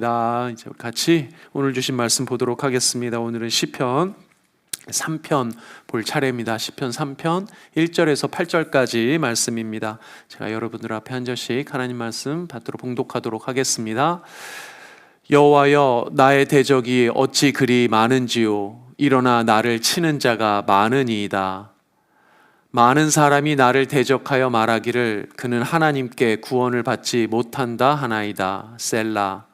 이제 같이 오늘 주신 말씀 보도록 하겠습니다. 오늘은 시편 3편 볼 차례입니다. 시편 3편 1절에서 8절까지 말씀입니다. 제가 여러분들 앞에 한 절씩 하나님 말씀 받도록 봉독하도록 하겠습니다. 여호와여, 나의 대적이 어찌 그리 많은지요. 일어나 나를 치는 자가 많으니이다. 많은 사람이 나를 대적하여 말하기를 그는 하나님께 구원을 받지 못한다 하나이다. 셀라.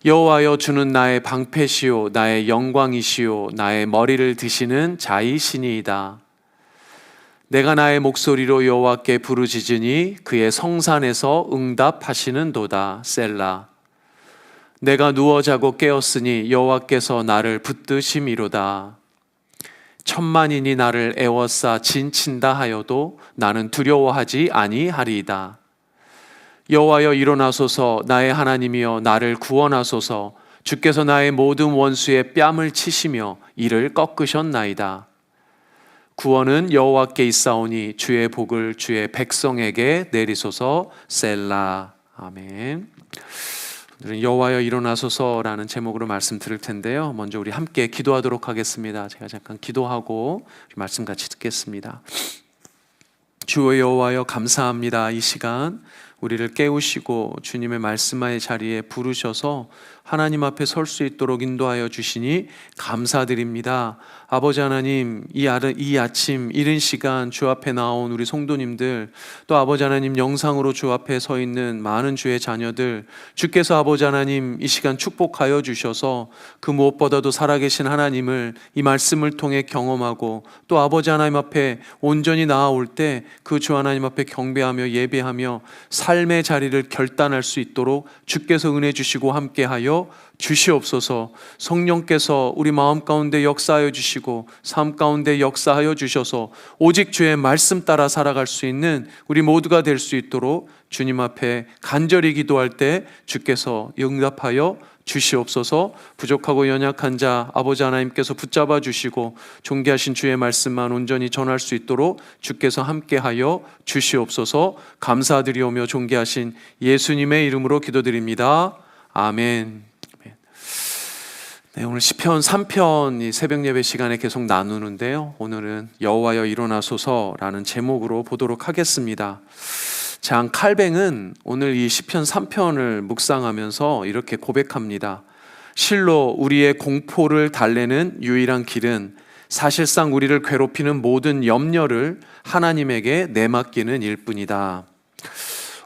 여호와여, 주는 나의 방패시요 나의 영광이시요 나의 머리를 드시는 자이시니이다. 내가 나의 목소리로 여호와께 부르짖으니 그의 성산에서 응답하시는도다. 셀라. 내가 누워 자고 깨었으니 여호와께서 나를 붙드심이로다. 천만인이 나를 애워싸 진친다 하여도 나는 두려워하지 아니하리이다. 여호와여, 일어나소서. 나의 하나님이여, 나를 구원하소서. 주께서 나의 모든 원수의 뺨을 치시며 이를 꺾으셨나이다. 구원은 여호와께 있사오니 주의 복을 주의 백성에게 내리소서. 셀라. 아멘. 오늘은 여호와여 일어나소서라는 제목으로 말씀 드릴 텐데요, 먼저 우리 함께 기도하도록 하겠습니다. 제가 잠깐 기도하고 말씀 같이 듣겠습니다. 주 여호와여, 감사합니다. 이 시간 우리를 깨우시고 주님의 말씀의 자리에 부르셔서 하나님 앞에 설 수 있도록 인도하여 주시니 감사드립니다. 아버지 하나님, 이 아침 이른 시간 주 앞에 나온 우리 성도님들, 또 아버지 하나님 영상으로 주 앞에 서 있는 많은 주의 자녀들, 주께서 아버지 하나님 이 시간 축복하여 주셔서 그 무엇보다도 살아계신 하나님을 이 말씀을 통해 경험하고, 또 아버지 하나님 앞에 온전히 나아올 때 그 주 하나님 앞에 경배하며 예배하며 삶의 자리를 결단할 수 있도록 주께서 은혜 주시고 함께하여 주시옵소서. 성령께서 우리 마음 가운데 역사하여 주시고 삶 가운데 역사하여 주셔서 오직 주의 말씀 따라 살아갈 수 있는 우리 모두가 될 수 있도록 주님 앞에 간절히 기도할 때 주께서 응답하여 주시옵소서. 부족하고 연약한 자 아버지 하나님께서 붙잡아 주시고 존귀하신 주의 말씀만 온전히 전할 수 있도록 주께서 함께하여 주시옵소서. 감사드리오며 존귀하신 예수님의 이름으로 기도드립니다. 아멘. 네, 오늘 시편 3편 이 새벽 예배 시간에 계속 나누는데요, 오늘은 여호와여 일어나소서라는 제목으로 보도록 하겠습니다. 장 칼뱅은 오늘 이 시편 3편을 묵상하면서 이렇게 고백합니다. 실로 우리의 공포를 달래는 유일한 길은 사실상 우리를 괴롭히는 모든 염려를 하나님에게 내맡기는 일뿐이다.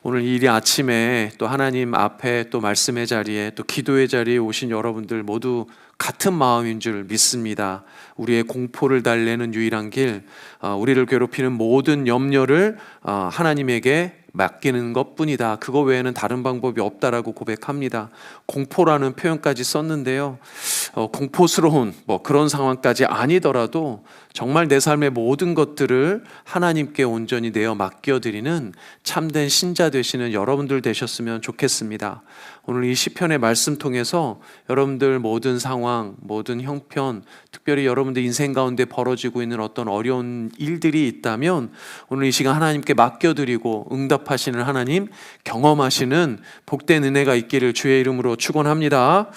오늘 이 아침에 또 하나님 앞에 또 말씀의 자리에 또 기도의 자리에 오신 여러분들 모두 같은 마음인 줄 믿습니다. 우리의 공포를 달래는 유일한 길, 우리를 괴롭히는 모든 염려를 하나님에게 맡기는 것뿐이다. 그거 외에는 다른 방법이 없다라고 고백합니다. 공포라는 표현까지 썼는데요, 공포스러운 그런 상황까지 아니더라도 정말 내 삶의 모든 것들을 하나님께 온전히 내어 맡겨드리는 참된 신자 되시는 여러분들 되셨으면 좋겠습니다. 오늘 이 시편의 말씀 통해서 여러분들 모든 상황, 모든 형편, 특별히 여러분들 인생 가운데 벌어지고 있는 어떤 어려운 일들이 있다면 오늘 이 시간 하나님께 맡겨드리고 응답하시는 하나님 경험하시는 복된 은혜가 있기를 주의 이름으로 축원합니다.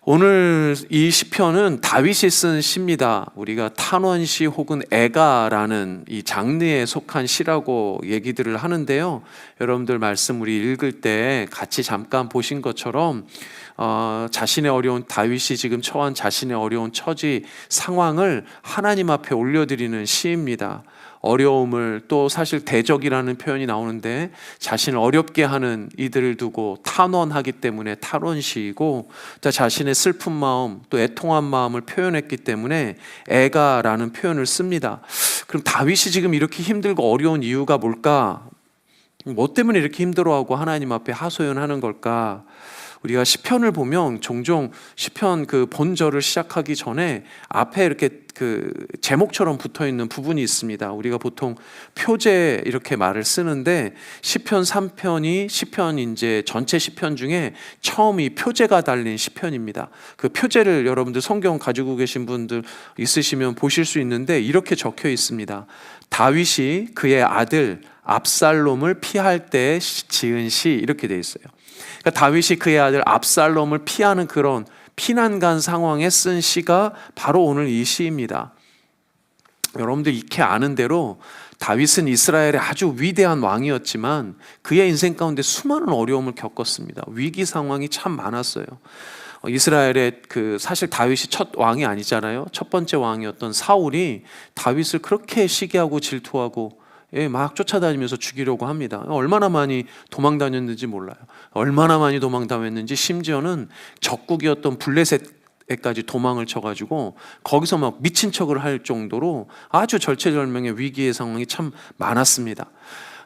오늘 이 시편은 다윗이 쓴 시입니다. 우리가 탄원시 혹은 애가라는 이 장르에 속한 시라고 얘기들을 하는데요, 여러분들 말씀 우리 읽을 때 같이 잠깐 보신 것처럼 자신의 어려운, 다윗이 지금 처한 자신의 어려운 처지 상황을 하나님 앞에 올려드리는 시입니다. 어려움을, 또 사실 대적이라는 표현이 나오는데 자신을 어렵게 하는 이들을 두고 탄원하기 때문에 탄원시이고, 또 자신의 슬픈 마음, 또 애통한 마음을 표현했기 때문에 애가라는 표현을 씁니다. 그럼 다윗이 지금 이렇게 힘들고 어려운 이유가 뭘까? 뭐 때문에 이렇게 힘들어하고 하나님 앞에 하소연하는 걸까? 우리가 시편을 보면 종종 시편 그 본절을 시작하기 전에 앞에 이렇게 그 제목처럼 붙어 있는 부분이 있습니다. 우리가 보통 표제 이렇게 말을 쓰는데 시편 3편이 시편 이제 전체 시편 중에 처음이 표제가 달린 시편입니다. 그 표제를 여러분들 성경 가지고 계신 분들 있으시면 보실 수 있는데 이렇게 적혀 있습니다. 다윗이 그의 아들 압살롬을 피할 때 지은 시, 이렇게 돼 있어요. 그러니까 다윗이 그의 아들 압살롬을 피하는 그런 피난 간 상황에 쓴 시가 바로 오늘 이 시입니다. 여러분들 익히 아는 대로 다윗은 이스라엘의 아주 위대한 왕이었지만 그의 인생 가운데 수많은 어려움을 겪었습니다. 위기 상황이 참 많았어요. 이스라엘의 사실 다윗이 첫 왕이 아니잖아요. 첫 번째 왕이었던 사울이 다윗을 그렇게 시기하고 질투하고 막 쫓아다니면서 죽이려고 합니다. 얼마나 많이 도망 다녔는지 몰라요. 얼마나 많이 도망 다녔는지 심지어는 적국이었던 블레셋에까지 도망을 쳐가지고 거기서 막 미친 척을 할 정도로 아주 절체절명의 위기의 상황이 참 많았습니다.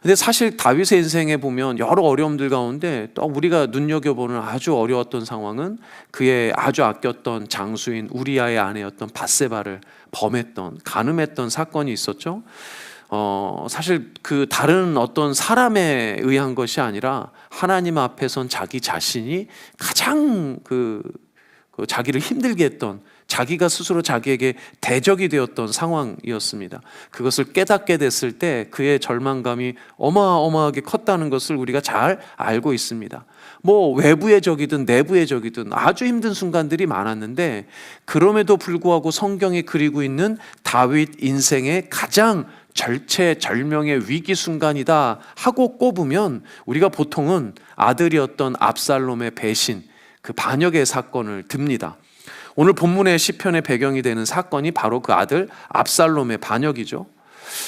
근데 사실 다윗의 인생에 보면 여러 어려움들 가운데 또 우리가 눈여겨보는 아주 어려웠던 상황은 그의 아주 아꼈던 장수인 우리아의 아내였던 밧세바를 범했던, 간음했던 사건이 있었죠. 사실 그 다른 어떤 사람에 의한 것이 아니라 하나님 앞에선 자기 자신이 가장 자기를 힘들게 했던, 자기가 스스로 자기에게 대적이 되었던 상황이었습니다. 그것을 깨닫게 됐을 때 그의 절망감이 어마어마하게 컸다는 것을 우리가 잘 알고 있습니다. 뭐 외부의 적이든 내부의 적이든 아주 힘든 순간들이 많았는데 그럼에도 불구하고 성경이 그리고 있는 다윗 인생의 가장 절체절명의 위기 순간이다 하고 꼽으면 우리가 보통은 아들이었던 압살롬의 배신, 그 반역의 사건을 듭니다. 오늘 본문의 시편의 배경이 되는 사건이 바로 그 아들 압살롬의 반역이죠.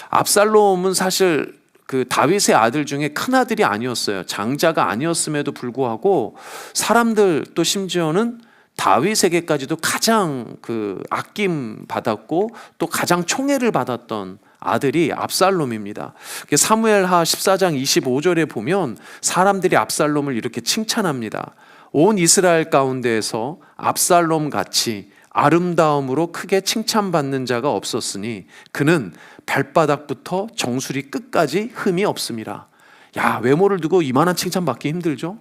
압살롬은 사실 그 다윗의 아들 중에 큰 아들이 아니었어요. 장자가 아니었음에도 불구하고 사람들 또 심지어는 다윗에게까지도 가장 아낌 받았고 또 가장 총애를 받았던 아들이 압살롬입니다. 사무엘하 14장 25절에 보면 사람들이 압살롬을 이렇게 칭찬합니다. 온 이스라엘 가운데에서 압살롬 같이 아름다움으로 크게 칭찬받는 자가 없었으니 그는 발바닥부터 정수리 끝까지 흠이 없음이라. 야, 외모를 두고 이만한 칭찬받기 힘들죠?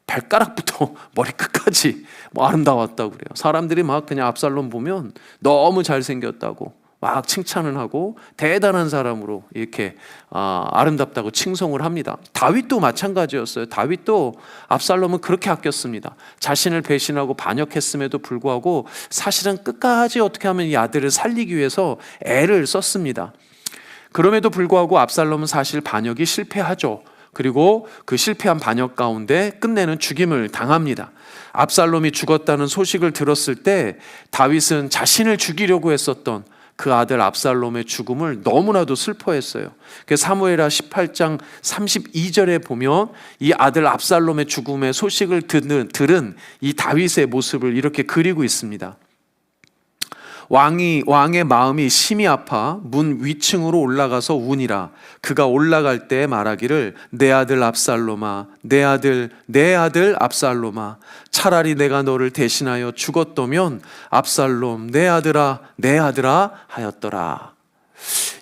발가락부터 머리 끝까지 아름다웠다고 그래요. 사람들이 막 그냥 압살롬 보면 너무 잘생겼다고 막 칭찬을 하고 대단한 사람으로 이렇게 아름답다고 칭송을 합니다. 다윗도 마찬가지였어요. 다윗도 압살롬은 그렇게 아꼈습니다. 자신을 배신하고 반역했음에도 불구하고 사실은 끝까지 어떻게 하면 이 아들을 살리기 위해서 애를 썼습니다. 그럼에도 불구하고 압살롬은 사실 반역이 실패하죠. 그리고 그 실패한 반역 가운데 끝내는 죽임을 당합니다. 압살롬이 죽었다는 소식을 들었을 때 다윗은 자신을 죽이려고 했었던 그 아들 압살롬의 죽음을 너무나도 슬퍼했어요. 사무엘하 18장 32절에 보면 이 아들 압살롬의 죽음의 소식을 들은 이 다윗의 모습을 이렇게 그리고 있습니다. 왕의 마음이 심히 아파 문 위층으로 올라가서 우니라. 그가 올라갈 때 말하기를 내 아들 압살롬아, 내 아들 압살롬아, 차라리 내가 너를 대신하여 죽었더면 압살롬 내 아들아 하였더라.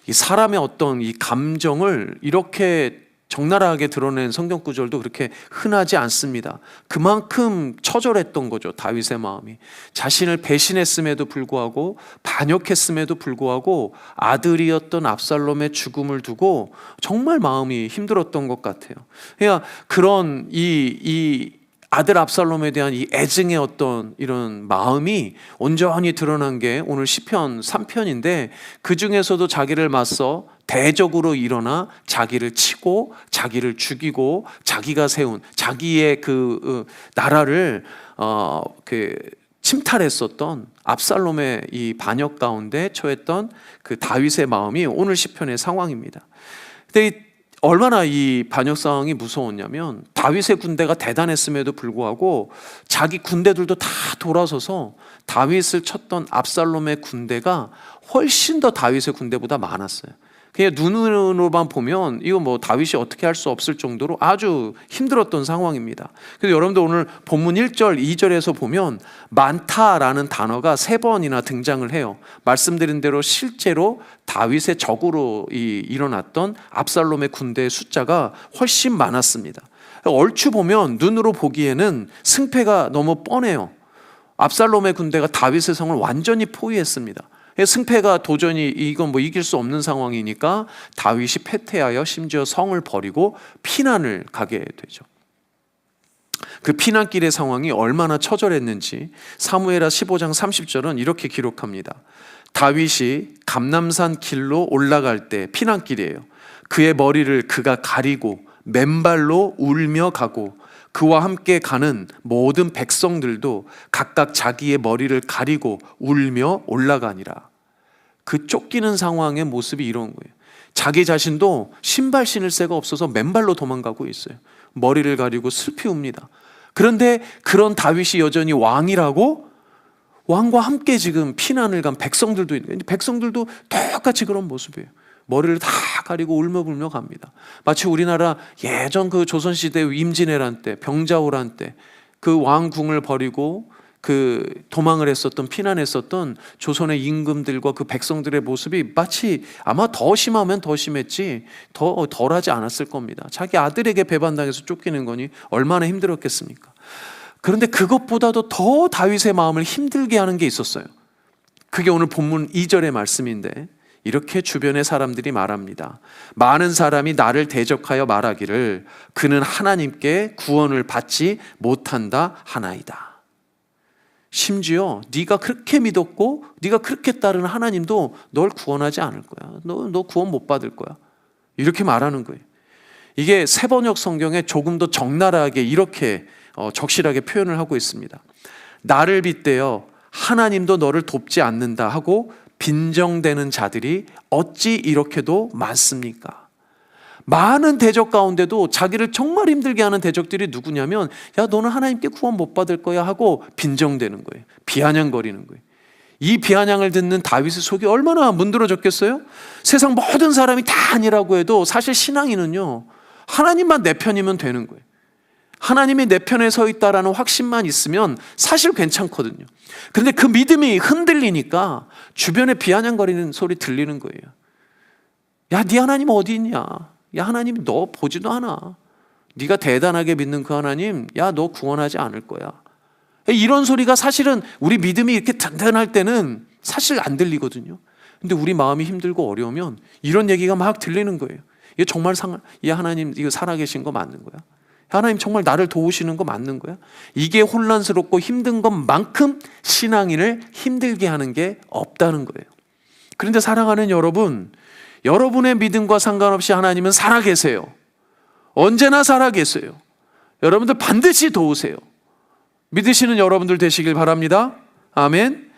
이 사람의 어떤 이 감정을 이렇게 적나라하게 드러낸 성경 구절도 그렇게 흔하지 않습니다. 그만큼 처절했던 거죠. 다윗의 마음이 자신을 배신했음에도 불구하고 반역했음에도 불구하고 아들이었던 압살롬의 죽음을 두고 정말 마음이 힘들었던 것 같아요. 그러니까 그런 이 아들 압살롬에 대한 이 애증의 어떤 이런 마음이 온전히 드러난 게 오늘 시편 3편인데 그 중에서도 자기를 맞서 대적으로 일어나 자기를 치고 자기를 죽이고 자기가 세운 자기의 나라를 침탈했었던 압살롬의 이 반역 가운데 처했던 그 다윗의 마음이 오늘 시편의 상황입니다. 근데 얼마나 이 반역 상황이 무서웠냐면 다윗의 군대가 대단했음에도 불구하고 자기 군대들도 다 돌아서서 다윗을 쳤던 압살롬의 군대가 훨씬 더 다윗의 군대보다 많았어요. 그냥 눈으로만 보면 이거 뭐 다윗이 어떻게 할 수 없을 정도로 아주 힘들었던 상황입니다. 그래서 여러분들 오늘 본문 1절, 2절에서 보면 많다라는 단어가 3번이나 등장을 해요. 말씀드린 대로 실제로 다윗의 적으로 일어났던 압살롬의 군대의 숫자가 훨씬 많았습니다. 얼추 보면 눈으로 보기에는 승패가 너무 뻔해요. 압살롬의 군대가 다윗의 성을 완전히 포위했습니다. 승패가 도저히 이건 뭐 이길 수 없는 상황이니까 다윗이 패퇴하여 심지어 성을 버리고 피난을 가게 되죠. 그 피난길의 상황이 얼마나 처절했는지 사무엘하 15장 30절은 이렇게 기록합니다. 다윗이 감람산 길로 올라갈 때, 피난길이에요, 그의 머리를 그가 가리고 맨발로 울며 가고 그와 함께 가는 모든 백성들도 각각 자기의 머리를 가리고 울며 올라가니라. 그 쫓기는 상황의 모습이 이런 거예요. 자기 자신도 신발 신을 새가 없어서 맨발로 도망가고 있어요. 머리를 가리고 슬피 웁니다. 그런데 그런 다윗이 여전히 왕이라고, 왕과 함께 지금 피난을 간 백성들도 있는 거예요. 백성들도 똑같이 그런 모습이에요. 머리를 다 가리고 울며불며 갑니다. 마치 우리나라 예전 그 조선시대 임진왜란 때, 병자호란 때 그 왕궁을 버리고 그 도망을 했었던, 피난했었던 조선의 임금들과 그 백성들의 모습이 마치 아마 더 심하면 더 심했지 더 덜하지 않았을 겁니다. 자기 아들에게 배반당해서 쫓기는 거니 얼마나 힘들었겠습니까? 그런데 그것보다도 더 다윗의 마음을 힘들게 하는 게 있었어요. 그게 오늘 본문 2절의 말씀인데, 이렇게 주변의 사람들이 말합니다. 많은 사람이 나를 대적하여 말하기를 그는 하나님께 구원을 받지 못한다 하나이다. 심지어 네가 그렇게 믿었고 네가 그렇게 따르는 하나님도 널 구원하지 않을 거야. 너 구원 못 받을 거야. 이렇게 말하는 거예요. 이게 새번역 성경에 조금 더 적나라하게 이렇게 적실하게 표현을 하고 있습니다. 나를 빗대어 하나님도 너를 돕지 않는다 하고 빈정대는 자들이 어찌 이렇게도 많습니까? 많은 대적 가운데도 자기를 정말 힘들게 하는 대적들이 누구냐면, 야 너는 하나님께 구원 못 받을 거야 하고 빈정대는 거예요. 비아냥거리는 거예요. 이 비아냥을 듣는 다윗의 속이 얼마나 문드러졌겠어요? 세상 모든 사람이 다 아니라고 해도 사실 신앙인은요, 하나님만 내 편이면 되는 거예요. 하나님이 내 편에 서 있다라는 확신만 있으면 사실 괜찮거든요. 그런데 그 믿음이 흔들리니까 주변에 비아냥거리는 소리 들리는 거예요. 야, 네 하나님 어디 있냐? 야, 하나님 너 보지도 않아. 네가 대단하게 믿는 그 하나님, 야, 너 구원하지 않을 거야. 이런 소리가 사실은 우리 믿음이 이렇게 든든할 때는 사실 안 들리거든요. 근데 우리 마음이 힘들고 어려우면 이런 얘기가 막 들리는 거예요. 이게 정말 이 하나님 이거 살아계신 거 맞는 거야? 하나님 정말 나를 도우시는 거 맞는 거야? 이게 혼란스럽고 힘든 것만큼 신앙인을 힘들게 하는 게 없다는 거예요. 그런데 사랑하는 여러분, 여러분의 믿음과 상관없이 하나님은 살아계세요. 언제나 살아계세요. 여러분들 반드시 도우세요. 믿으시는 여러분들 되시길 바랍니다. 아멘.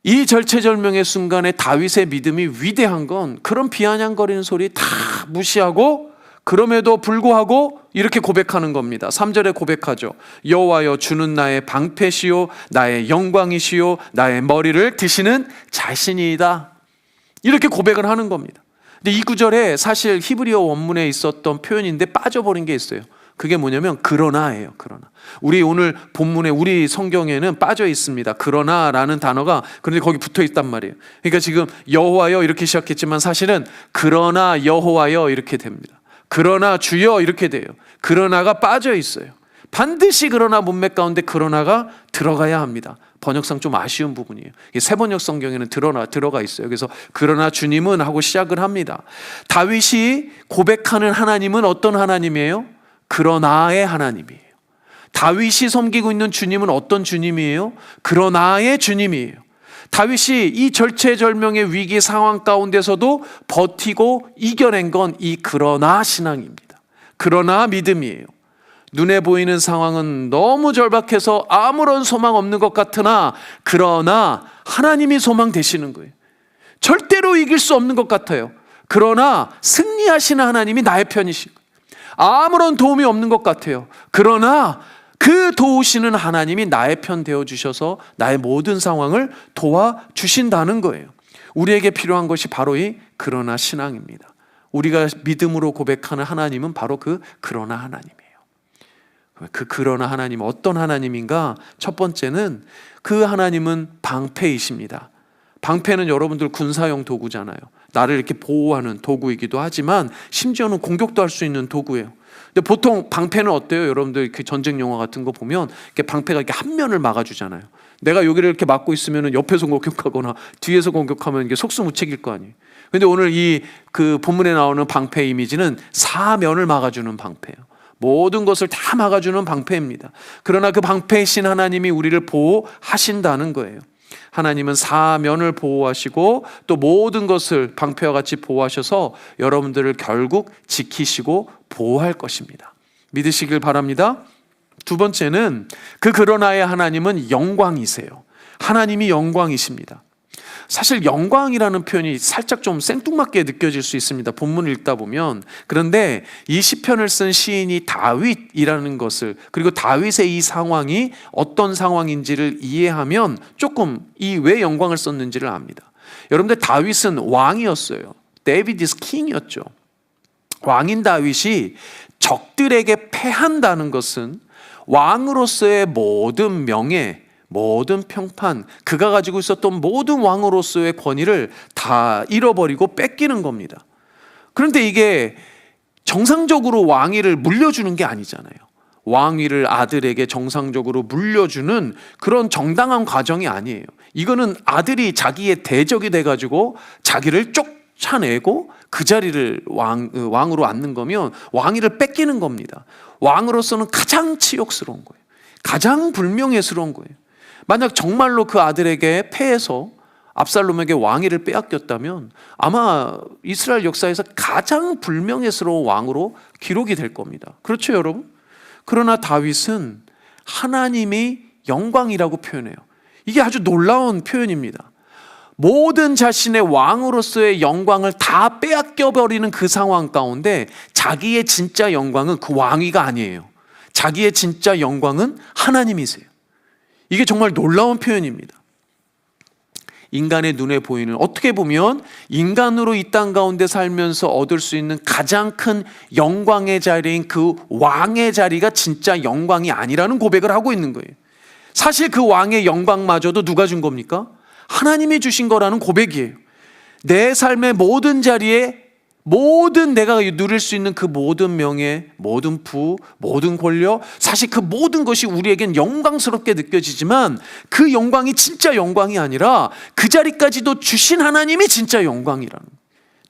이 절체절명의 순간에 다윗의 믿음이 위대한 건 그런 비아냥거리는 소리 다 무시하고, 그럼에도 불구하고 이렇게 고백하는 겁니다. 3절에 고백하죠. 여호와여, 주는 나의 방패시요 나의 영광이시요 나의 머리를 드시는 자신이다. 이렇게 고백을 하는 겁니다. 근데 이 구절에 사실 히브리어 원문에 있었던 표현인데 빠져버린 게 있어요. 그게 뭐냐면 그러나예요. 그러나. 우리 오늘 본문에, 우리 성경에는 빠져 있습니다. 그러나라는 단어가, 그런데 거기 붙어 있단 말이에요. 그러니까 지금 여호와여 이렇게 시작했지만 사실은 그러나 여호와여 이렇게 됩니다. 그러나 주여 이렇게 돼요. 그러나가 빠져 있어요. 반드시 그러나 문맥 가운데 그러나가 들어가야 합니다. 번역상 좀 아쉬운 부분이에요. 새번역 성경에는 들어가 있어요. 그래서 그러나 주님은 하고 시작을 합니다. 다윗이 고백하는 하나님은 어떤 하나님이에요? 그러나의 하나님이에요. 다윗이 섬기고 있는 주님은 어떤 주님이에요? 그러나의 주님이에요. 다윗이 이 절체절명의 위기 상황 가운데서도 버티고 이겨낸 건 이 그러나 신앙입니다. 그러나 믿음이에요. 눈에 보이는 상황은 너무 절박해서 아무런 소망 없는 것 같으나, 그러나 하나님이 소망 되시는 거예요. 절대로 이길 수 없는 것 같아요. 그러나 승리하시는 하나님이 나의 편이시고, 아무런 도움이 없는 것 같아요. 그러나 그 도우시는 하나님이 나의 편 되어주셔서 나의 모든 상황을 도와주신다는 거예요. 우리에게 필요한 것이 바로 이 그러나 신앙입니다. 우리가 믿음으로 고백하는 하나님은 바로 그 그러나 하나님이에요. 그 그러나 하나님 어떤 하나님인가? 첫 번째는 그 하나님은 방패이십니다. 방패는 여러분들 군사용 도구잖아요. 나를 이렇게 보호하는 도구이기도 하지만 심지어는 공격도 할 수 있는 도구예요. 근데 보통 방패는 어때요? 여러분들 그 전쟁 영화 같은 거 보면 이렇게 방패가 이렇게 한 면을 막아주잖아요. 내가 여기를 이렇게 막고 있으면 옆에서 공격하거나 뒤에서 공격하면 이게 속수무책일 거 아니에요. 근데 오늘 그 본문에 나오는 방패 이미지는 사면을 막아주는 방패예요. 모든 것을 다 막아주는 방패입니다. 그러나 그 방패이신 하나님이 우리를 보호하신다는 거예요. 하나님은 사면을 보호하시고 또 모든 것을 방패와 같이 보호하셔서 여러분들을 결국 지키시고 보호할 것입니다. 믿으시길 바랍니다. 두 번째는 그러나의 하나님은 영광이세요. 하나님이 영광이십니다. 사실 영광이라는 표현이 살짝 좀 생뚱맞게 느껴질 수 있습니다. 본문을 읽다 보면. 그런데 이 시편을 쓴 시인이 다윗이라는 것을, 그리고 다윗의 이 상황이 어떤 상황인지를 이해하면 조금 이 왜 영광을 썼는지를 압니다. 여러분들, 다윗은 왕이었어요. David is king이었죠. 왕인 다윗이 적들에게 패한다는 것은 왕으로서의 모든 명예, 모든 평판, 그가 가지고 있었던 모든 왕으로서의 권위를 다 잃어버리고 뺏기는 겁니다. 그런데 이게 정상적으로 왕위를 물려주는 게 아니잖아요. 왕위를 아들에게 정상적으로 물려주는 그런 정당한 과정이 아니에요. 이거는 아들이 자기의 대적이 돼가지고 자기를 쫓아내고 그 자리를 왕으로 앉는 거면 왕위를 뺏기는 겁니다. 왕으로서는 가장 치욕스러운 거예요. 가장 불명예스러운 거예요. 만약 정말로 그 아들에게 패해서 압살롬에게 왕위를 빼앗겼다면 아마 이스라엘 역사에서 가장 불명예스러운 왕으로 기록이 될 겁니다. 그렇죠, 여러분? 그러나 다윗은 하나님이 영광이라고 표현해요. 이게 아주 놀라운 표현입니다. 모든 자신의 왕으로서의 영광을 다 빼앗겨버리는 그 상황 가운데 자기의 진짜 영광은 그 왕위가 아니에요. 자기의 진짜 영광은 하나님이세요. 이게 정말 놀라운 표현입니다. 인간의 눈에 보이는, 어떻게 보면 인간으로 이 땅 가운데 살면서 얻을 수 있는 가장 큰 영광의 자리인 그 왕의 자리가 진짜 영광이 아니라는 고백을 하고 있는 거예요. 사실 그 왕의 영광마저도 누가 준 겁니까? 하나님이 주신 거라는 고백이에요. 내 삶의 모든 자리에 모든 내가 누릴 수 있는 그 모든 명예, 모든 부, 모든 권력, 사실 그 모든 것이 우리에겐 영광스럽게 느껴지지만 그 영광이 진짜 영광이 아니라 그 자리까지도 주신 하나님이 진짜 영광이라는 거예요.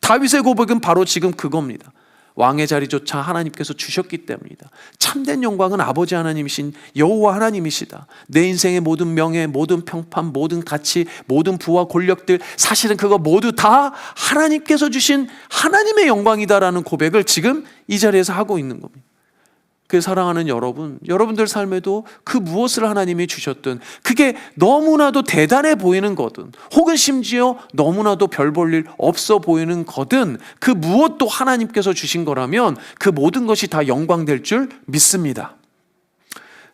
다윗의 고백은 바로 지금 그겁니다. 왕의 자리조차 하나님께서 주셨기 때문이다. 참된 영광은 아버지 하나님이신 여호와 하나님이시다. 내 인생의 모든 명예, 모든 평판, 모든 가치, 모든 부와 권력들, 사실은 그거 모두 다 하나님께서 주신 하나님의 영광이다라는 고백을 지금 이 자리에서 하고 있는 겁니다. 그 사랑하는 여러분, 여러분들 삶에도 그 무엇을 하나님이 주셨든 그게 너무나도 대단해 보이는 거든 혹은 심지어 너무나도 별 볼 일 없어 보이는 거든 그 무엇도 하나님께서 주신 거라면 그 모든 것이 다 영광될 줄 믿습니다.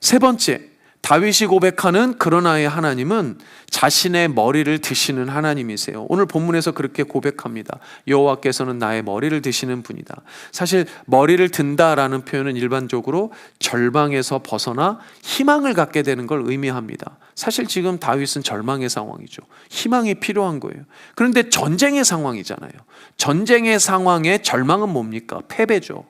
세 번째, 다윗이 고백하는 그러나의 하나님은 자신의 머리를 드시는 하나님이세요. 오늘 본문에서 그렇게 고백합니다. 여호와께서는 나의 머리를 드시는 분이다. 사실 머리를 든다라는 표현은 일반적으로 절망에서 벗어나 희망을 갖게 되는 걸 의미합니다. 사실 지금 다윗은 절망의 상황이죠. 희망이 필요한 거예요. 그런데 전쟁의 상황이잖아요. 전쟁의 상황에 절망은 뭡니까? 패배죠.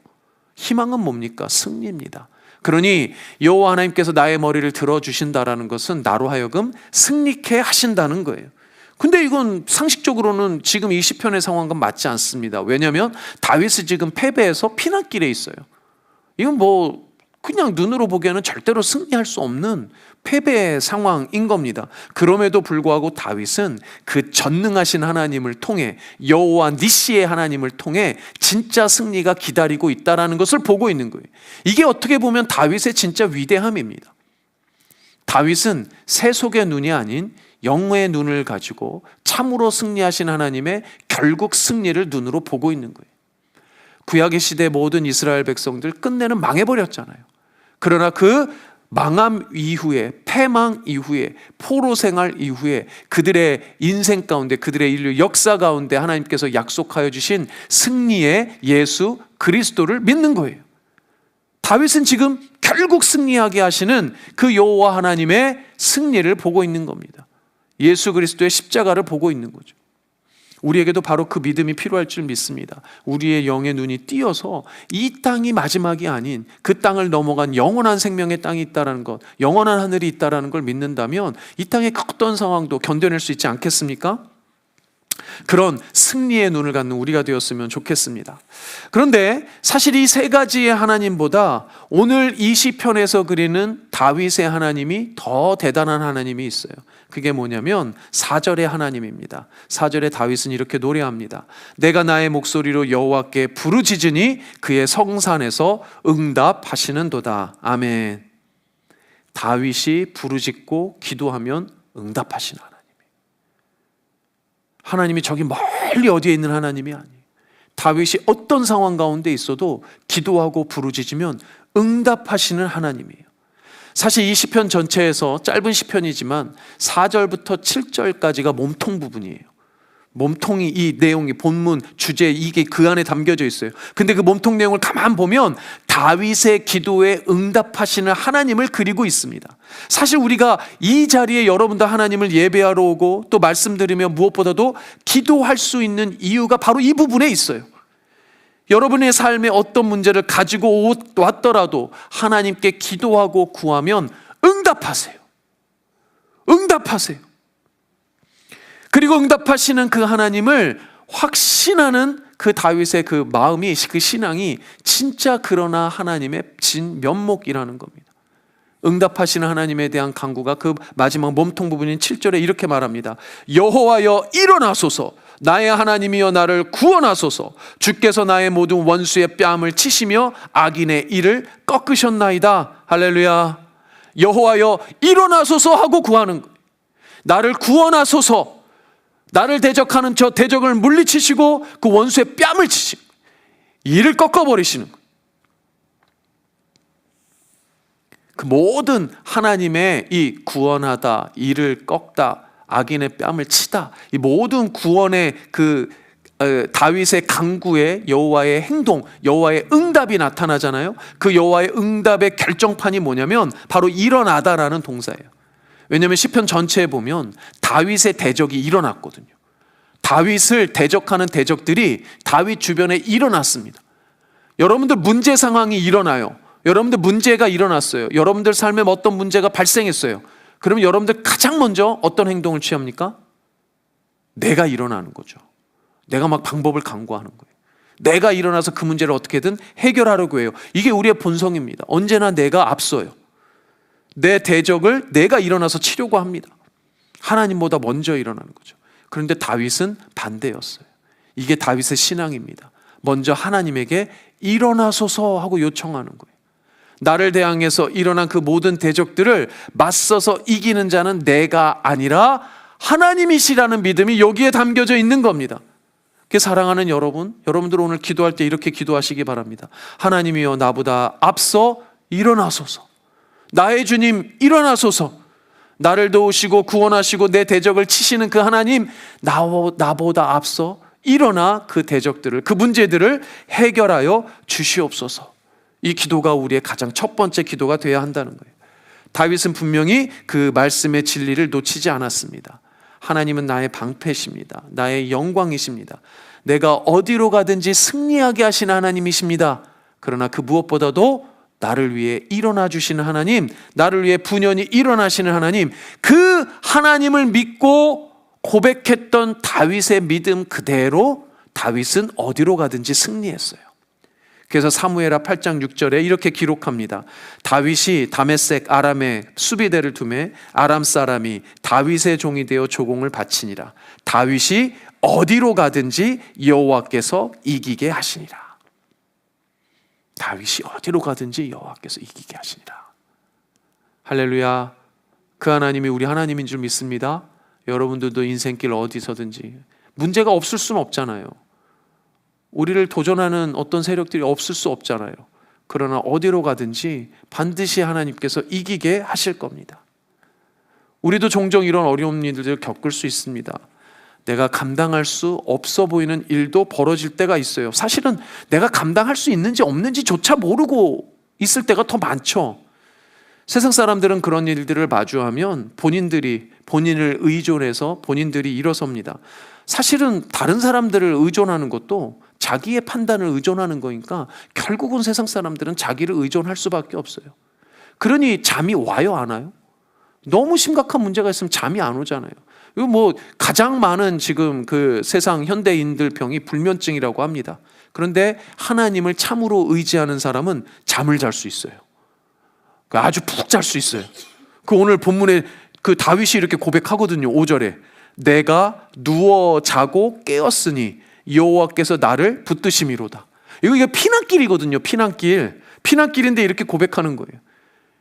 희망은 뭡니까? 승리입니다. 그러니 여호와 하나님께서 나의 머리를 들어주신다라는 것은 나로 하여금 승리케 하신다는 거예요. 근데 이건 상식적으로는 지금 이 시편의 상황과 맞지 않습니다. 왜냐하면 다윗이 지금 패배해서 피난길에 있어요. 이건 뭐 그냥 눈으로 보기에는 절대로 승리할 수 없는 패배의 상황인 겁니다. 그럼에도 불구하고 다윗은 그 전능하신 하나님을 통해, 여호와 니시의 하나님을 통해 진짜 승리가 기다리고 있다는 것을 보고 있는 거예요. 이게 어떻게 보면 다윗의 진짜 위대함입니다. 다윗은 세속의 눈이 아닌 영의 눈을 가지고 참으로 승리하신 하나님의 결국 승리를 눈으로 보고 있는 거예요. 구약의 시대 모든 이스라엘 백성들 끝내는 망해버렸잖아요. 그러나 그 망함 이후에, 패망 이후에, 포로 생활 이후에 그들의 인생 가운데, 그들의 인류 역사 가운데 하나님께서 약속하여 주신 승리의 예수 그리스도를 믿는 거예요. 다윗은 지금 결국 승리하게 하시는 그 여호와 하나님의 승리를 보고 있는 겁니다. 예수 그리스도의 십자가를 보고 있는 거죠. 우리에게도 바로 그 믿음이 필요할 줄 믿습니다. 우리의 영의 눈이 띄어서 이 땅이 마지막이 아닌 그 땅을 넘어간 영원한 생명의 땅이 있다는 것, 영원한 하늘이 있다는 걸 믿는다면 이 땅의 어떤 상황도 견뎌낼 수 있지 않겠습니까? 그런 승리의 눈을 갖는 우리가 되었으면 좋겠습니다. 그런데 사실 이 세 가지의 하나님보다 오늘 이 시편에서 그리는 다윗의 하나님이 더 대단한 하나님이 있어요. 그게 뭐냐면 4절의 하나님입니다. 4절에 다윗은 이렇게 노래합니다. 내가 나의 목소리로 여호와께 부르짖으니 그의 성산에서 응답하시는도다. 아멘. 다윗이 부르짖고 기도하면 응답하시는 하나님이 저기 멀리 어디에 있는 하나님이 아니에요. 다윗이 어떤 상황 가운데 있어도 기도하고 부르짖으면 응답하시는 하나님이에요. 사실 이 시편 전체에서 짧은 시편이지만 4절부터 7절까지가 몸통 부분이에요. 몸통이 이 내용이 본문 주제 이게 그 안에 담겨져 있어요. 근데 그 몸통 내용을 가만 보면 다윗의 기도에 응답하시는 하나님을 그리고 있습니다. 사실 우리가 이 자리에 여러분들 하나님을 예배하러 오고 또 말씀 들으며 무엇보다도 기도할 수 있는 이유가 바로 이 부분에 있어요. 여러분의 삶에 어떤 문제를 가지고 왔더라도 하나님께 기도하고 구하면 응답하세요. 응답하세요. 그리고 응답하시는 그 하나님을 확신하는 그 다윗의 그 마음이, 그 신앙이 진짜 그러나 하나님의 진 면목이라는 겁니다. 응답하시는 하나님에 대한 간구가 그 마지막 몸통 부분인 7절에 이렇게 말합니다. 여호와여 일어나소서, 나의 하나님이여 나를 구원하소서. 주께서 나의 모든 원수의 뺨을 치시며 악인의 이를 꺾으셨나이다. 할렐루야. 여호와여 일어나소서 하고 구하는 거예요. 나를 구원하소서. 나를 대적하는 저 대적을 물리치시고 그 원수의 뺨을 치시고 이를 꺾어버리시는 거예요. 그 모든 하나님의 이 구원하다, 이를 꺾다, 악인의 뺨을 치다, 이 모든 구원의 그 다윗의 간구에 여호와의 행동, 여호와의 응답이 나타나잖아요. 그 여호와의 응답의 결정판이 뭐냐면 바로 일어나다라는 동사예요. 왜냐하면 시편 전체에 보면 다윗의 대적이 일어났거든요. 다윗을 대적하는 대적들이 다윗 주변에 일어났습니다. 여러분들 문제 상황이 일어나요. 여러분들 문제가 일어났어요. 여러분들 삶에 어떤 문제가 발생했어요. 그러면 여러분들 가장 먼저 어떤 행동을 취합니까? 내가 일어나는 거죠. 내가 막 방법을 강구하는 거예요. 내가 일어나서 그 문제를 어떻게든 해결하려고 해요. 이게 우리의 본성입니다. 언제나 내가 앞서요. 내 대적을 내가 일어나서 치려고 합니다. 하나님보다 먼저 일어나는 거죠. 그런데 다윗은 반대였어요. 이게 다윗의 신앙입니다. 먼저 하나님에게 일어나소서 하고 요청하는 거예요. 나를 대항해서 일어난 그 모든 대적들을 맞서서 이기는 자는 내가 아니라 하나님이시라는 믿음이 여기에 담겨져 있는 겁니다. 사랑하는 여러분들 오늘 기도할 때 이렇게 기도하시기 바랍니다. 하나님이여 나보다 앞서 일어나소서. 나의 주님 일어나소서. 나를 도우시고 구원하시고 내 대적을 치시는 그 하나님, 나보다 앞서 일어나 그 대적들을, 그 문제들을 해결하여 주시옵소서. 이 기도가 우리의 가장 첫 번째 기도가 되어야 한다는 거예요. 다윗은 분명히 그 말씀의 진리를 놓치지 않았습니다. 하나님은 나의 방패십니다. 나의 영광이십니다. 내가 어디로 가든지 승리하게 하시는 하나님이십니다. 그러나 그 무엇보다도 나를 위해 일어나 주시는 하나님, 나를 위해 분연히 일어나시는 하나님, 그 하나님을 믿고 고백했던 다윗의 믿음 그대로 다윗은 어디로 가든지 승리했어요. 그래서 사무엘하 8장 6절에 이렇게 기록합니다. 다윗이 다메섹 아람에 수비대를 두매 아람 사람이 다윗의 종이 되어 조공을 바치니라. 다윗이 어디로 가든지 여호와께서 이기게 하시니라. 다윗이 어디로 가든지 여호와께서 이기게 하시니라. 할렐루야. 그 하나님이 우리 하나님인 줄 믿습니다. 여러분들도 인생길 어디서든지 문제가 없을 수는 없잖아요. 우리를 도전하는 어떤 세력들이 없을 수 없잖아요. 그러나 어디로 가든지 반드시 하나님께서 이기게 하실 겁니다. 우리도 종종 이런 어려운 일들을 겪을 수 있습니다. 내가 감당할 수 없어 보이는 일도 벌어질 때가 있어요. 사실은 내가 감당할 수 있는지 없는지조차 모르고 있을 때가 더 많죠. 세상 사람들은 그런 일들을 마주하면 본인을 의존해서 본인들이 일어섭니다. 사실은 다른 사람들을 의존하는 것도 자기의 판단을 의존하는 거니까 결국은 세상 사람들은 자기를 의존할 수밖에 없어요. 그러니 잠이 와요, 안 와요? 너무 심각한 문제가 있으면 잠이 안 오잖아요. 이거 뭐 가장 많은 지금 그 세상 현대인들 병이 불면증이라고 합니다. 그런데 하나님을 참으로 의지하는 사람은 잠을 잘 수 있어요. 아주 푹 잘 수 있어요. 그 오늘 본문에 그 다윗이 이렇게 고백하거든요. 5절에 내가 누워 자고 깨었으니 여호와께서 나를 붙드심이로다. 이거 피난길이거든요. 피난길인데 이렇게 고백하는 거예요.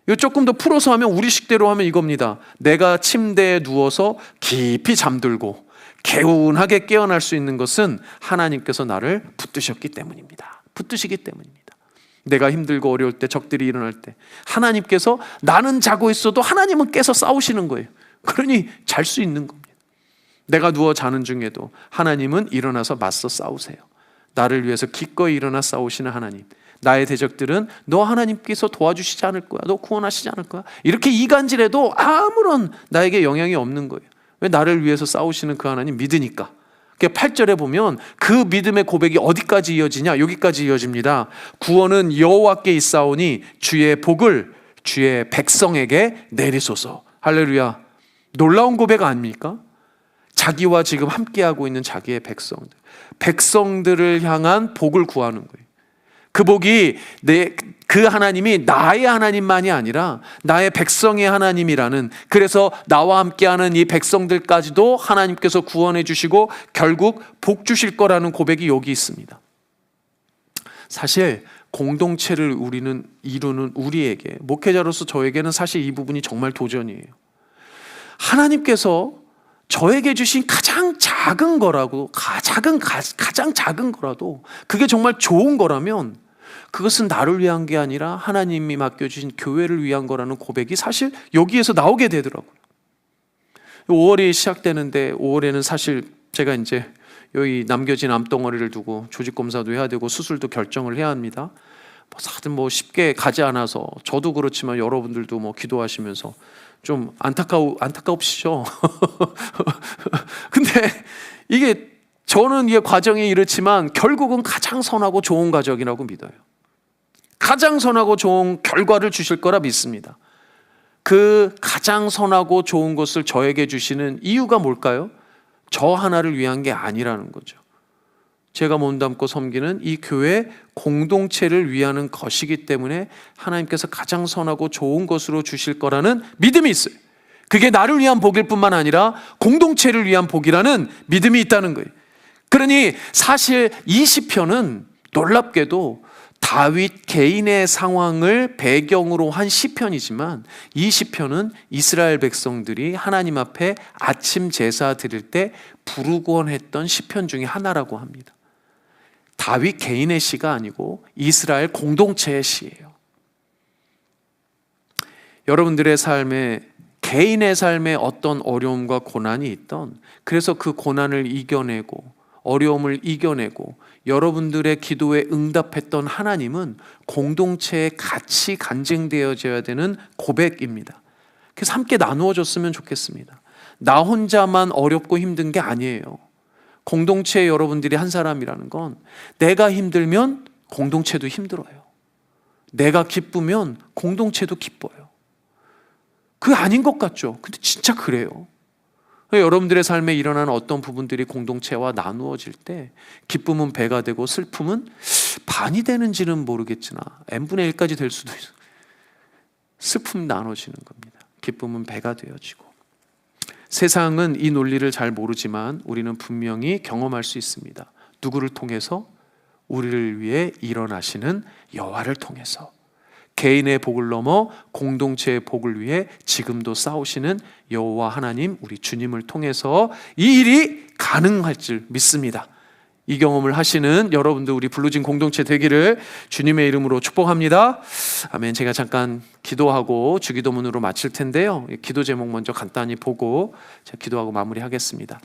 이거 조금 더 풀어서 하면 우리식대로 하면 이겁니다. 내가 침대에 누워서 깊이 잠들고 개운하게 깨어날 수 있는 것은 하나님께서 나를 붙드셨기 때문입니다. 붙드시기 때문입니다. 내가 힘들고 어려울 때, 적들이 일어날 때 하나님께서, 나는 자고 있어도 하나님은 깨서 싸우시는 거예요. 그러니 잘 수 있는 겁니다. 내가 누워 자는 중에도 하나님은 일어나서 맞서 싸우세요. 나를 위해서 기꺼이 일어나 싸우시는 하나님. 나의 대적들은 너 하나님께서 도와주시지 않을 거야, 너 구원하시지 않을 거야, 이렇게 이간질해도 아무런 나에게 영향이 없는 거예요. 왜? 나를 위해서 싸우시는 그 하나님 믿으니까. 8절에 보면 그 믿음의 고백이 어디까지 이어지냐? 여기까지 이어집니다. 구원은 여호와께 있사오니 주의 복을 주의 백성에게 내리소서. 할렐루야. 놀라운 고백 아닙니까? 자기와 지금 함께하고 있는 자기의 백성들을 향한 복을 구하는 거예요. 그 복이 그 하나님이 나의 하나님만이 아니라 나의 백성의 하나님이라는, 그래서 나와 함께하는 이 백성들까지도 하나님께서 구원해 주시고 결국 복 주실 거라는 고백이 여기 있습니다. 사실 공동체를 우리는 이루는 우리에게, 목회자로서 저에게는 사실 이 부분이 정말 도전이에요. 하나님께서 저에게 주신 가장 작은 거라고, 가장 작은 거라도 그게 정말 좋은 거라면 그것은 나를 위한 게 아니라 하나님이 맡겨주신 교회를 위한 거라는 고백이 사실 여기에서 나오게 되더라고요. 5월이 시작되는데 5월에는 사실 제가 이제 여기 남겨진 암덩어리를 두고 조직검사도 해야 되고 수술도 결정을 해야 합니다. 다들 쉽게 가지 않아서, 저도 그렇지만 여러분들도 기도하시면서 좀 안타까우시죠? 근데 이게 저는 이 과정이 이렇지만 결국은 가장 선하고 좋은 과정이라고 믿어요. 가장 선하고 좋은 결과를 주실 거라 믿습니다. 그 가장 선하고 좋은 것을 저에게 주시는 이유가 뭘까요? 저 하나를 위한 게 아니라는 거죠. 제가 몸담고 섬기는 이 교회 공동체를 위하는 것이기 때문에 하나님께서 가장 선하고 좋은 것으로 주실 거라는 믿음이 있어요. 그게 나를 위한 복일 뿐만 아니라 공동체를 위한 복이라는 믿음이 있다는 거예요. 그러니 사실 이 시편은 놀랍게도 다윗 개인의 상황을 배경으로 한 시편이지만, 이 시편은 이스라엘 백성들이 하나님 앞에 아침 제사 드릴 때 부르곤 했던 시편 중에 하나라고 합니다. 다윗 개인의 시가 아니고 이스라엘 공동체의 시예요. 여러분들의 삶에, 개인의 삶에 어떤 어려움과 고난이 있던, 그래서 그 고난을 이겨내고 어려움을 이겨내고 여러분들의 기도에 응답했던 하나님은 공동체에 같이 간증되어져야 되는 고백입니다. 그래서 함께 나누어졌으면 좋겠습니다. 나 혼자만 어렵고 힘든 게 아니에요. 공동체 여러분들이 한 사람이라는 건, 내가 힘들면 공동체도 힘들어요. 내가 기쁘면 공동체도 기뻐요. 그게 아닌 것 같죠? 근데 진짜 그래요. 여러분들의 삶에 일어나는 어떤 부분들이 공동체와 나누어질 때 기쁨은 배가 되고 슬픔은 반이 되는지는 모르겠으나 n분의 1까지 될 수도 있어요. 슬픔이 나눠지는 겁니다. 기쁨은 배가 되어지고. 세상은 이 논리를 잘 모르지만 우리는 분명히 경험할 수 있습니다. 누구를 통해서? 우리를 위해 일어나시는 여호와를 통해서. 개인의 복을 넘어 공동체의 복을 위해 지금도 싸우시는 여호와 하나님, 우리 주님을 통해서 이 일이 가능할 줄 믿습니다. 이 경험을 하시는 여러분들, 우리 블루진 공동체 되기를 주님의 이름으로 축복합니다. 아멘. 제가 잠깐 기도하고 주기도문으로 마칠 텐데요. 기도 제목 먼저 간단히 보고 제가 기도하고 마무리하겠습니다.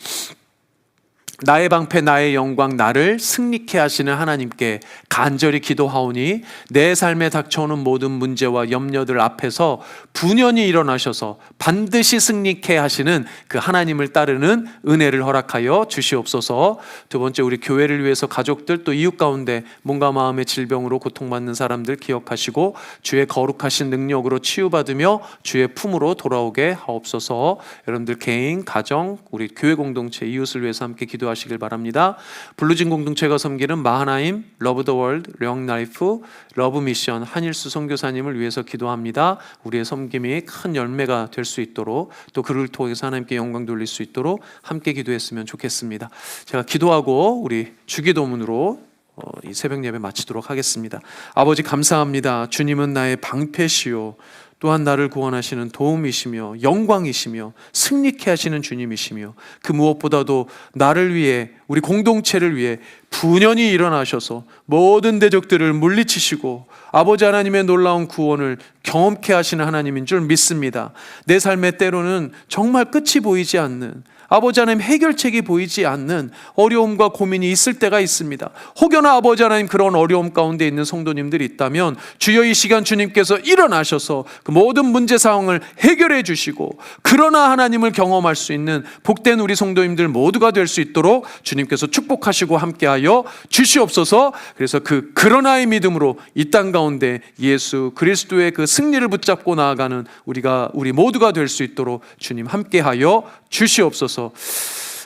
나의 방패 나의 영광 나를 승리케 하시는 하나님께 간절히 기도하오니 내 삶에 닥쳐오는 모든 문제와 염려들 앞에서 분연히 일어나셔서 반드시 승리케 하시는 그 하나님을 따르는 은혜를 허락하여 주시옵소서. 두 번째, 우리 교회를 위해서 가족들 또 이웃 가운데 몸과 마음의 질병으로 고통받는 사람들 기억하시고 주의 거룩하신 능력으로 치유받으며 주의 품으로 돌아오게 하옵소서. 여러분들 개인, 가정, 우리 교회 공동체, 이웃을 위해서 함께 기도하시길 바랍니다. 블루진 공동체가 섬기는 마하나임, 러브 더 월드, 령라이프, 러브 미션 한일수 선교사님을 위해서 기도합니다. 우리의 섬김이 큰 열매가 될 수 있도록 또 그를 통해서 하나님께 영광 돌릴 수 있도록 함께 기도했으면 좋겠습니다. 제가 기도하고 우리 주기도문으로 이 새벽 예배 마치도록 하겠습니다. 아버지 감사합니다. 주님은 나의 방패시요 또한 나를 구원하시는 도움이시며 영광이시며 승리케 하시는 주님이시며 그 무엇보다도 나를 위해 우리 공동체를 위해 분연히 일어나셔서 모든 대적들을 물리치시고 아버지 하나님의 놀라운 구원을 경험케 하시는 하나님인 줄 믿습니다. 내 삶의 때로는 정말 끝이 보이지 않는 아버지 하나님 해결책이 보이지 않는 어려움과 고민이 있을 때가 있습니다. 혹여나 아버지 하나님 그런 어려움 가운데 있는 성도님들이 있다면 주여 이 시간 주님께서 일어나셔서 그 모든 문제 상황을 해결해 주시고 그러나 하나님을 경험할 수 있는 복된 우리 성도님들 모두가 될 수 있도록 주님께서 축복하시고 함께하여 주시옵소서. 그래서 그러나의 믿음으로 이 땅 가운데 예수 그리스도의 그 승리를 붙잡고 나아가는 우리 모두가 될 수 있도록 주님 함께하여 주시옵소서.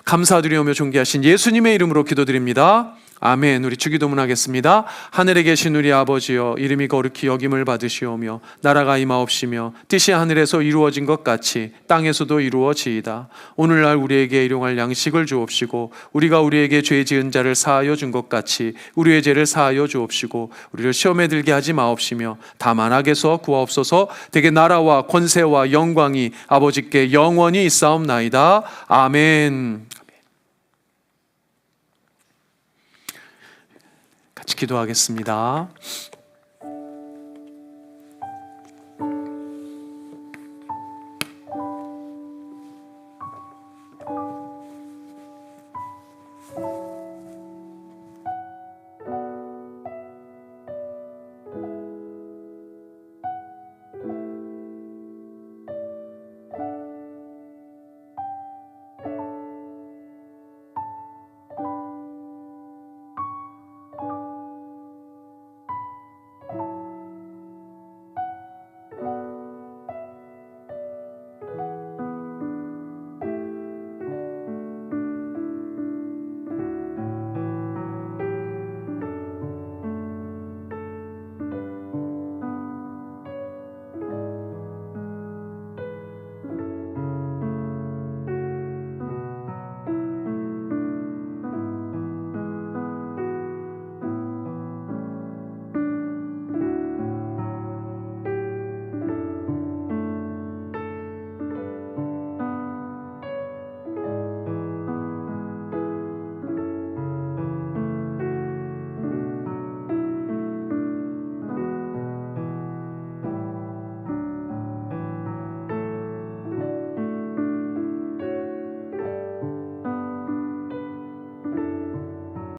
감사드리오며 존귀하신 예수님의 이름으로 기도드립니다. 아멘. 우리 주기도문 하겠습니다. 하늘에 계신 우리 아버지여, 이름이 거룩히 여김을 받으시오며 나라가 임하옵시며 뜻이 하늘에서 이루어진 것 같이 땅에서도 이루어지이다. 오늘날 우리에게 일용할 양식을 주옵시고 우리가 우리에게 죄 지은 자를 사하여 준 것 같이 우리의 죄를 사하여 주옵시고 우리를 시험에 들게 하지 마옵시며 다만 악에서 구하옵소서. 되게 나라와 권세와 영광이 아버지께 영원히 있사옵나이다. 아멘. 같이 기도하겠습니다.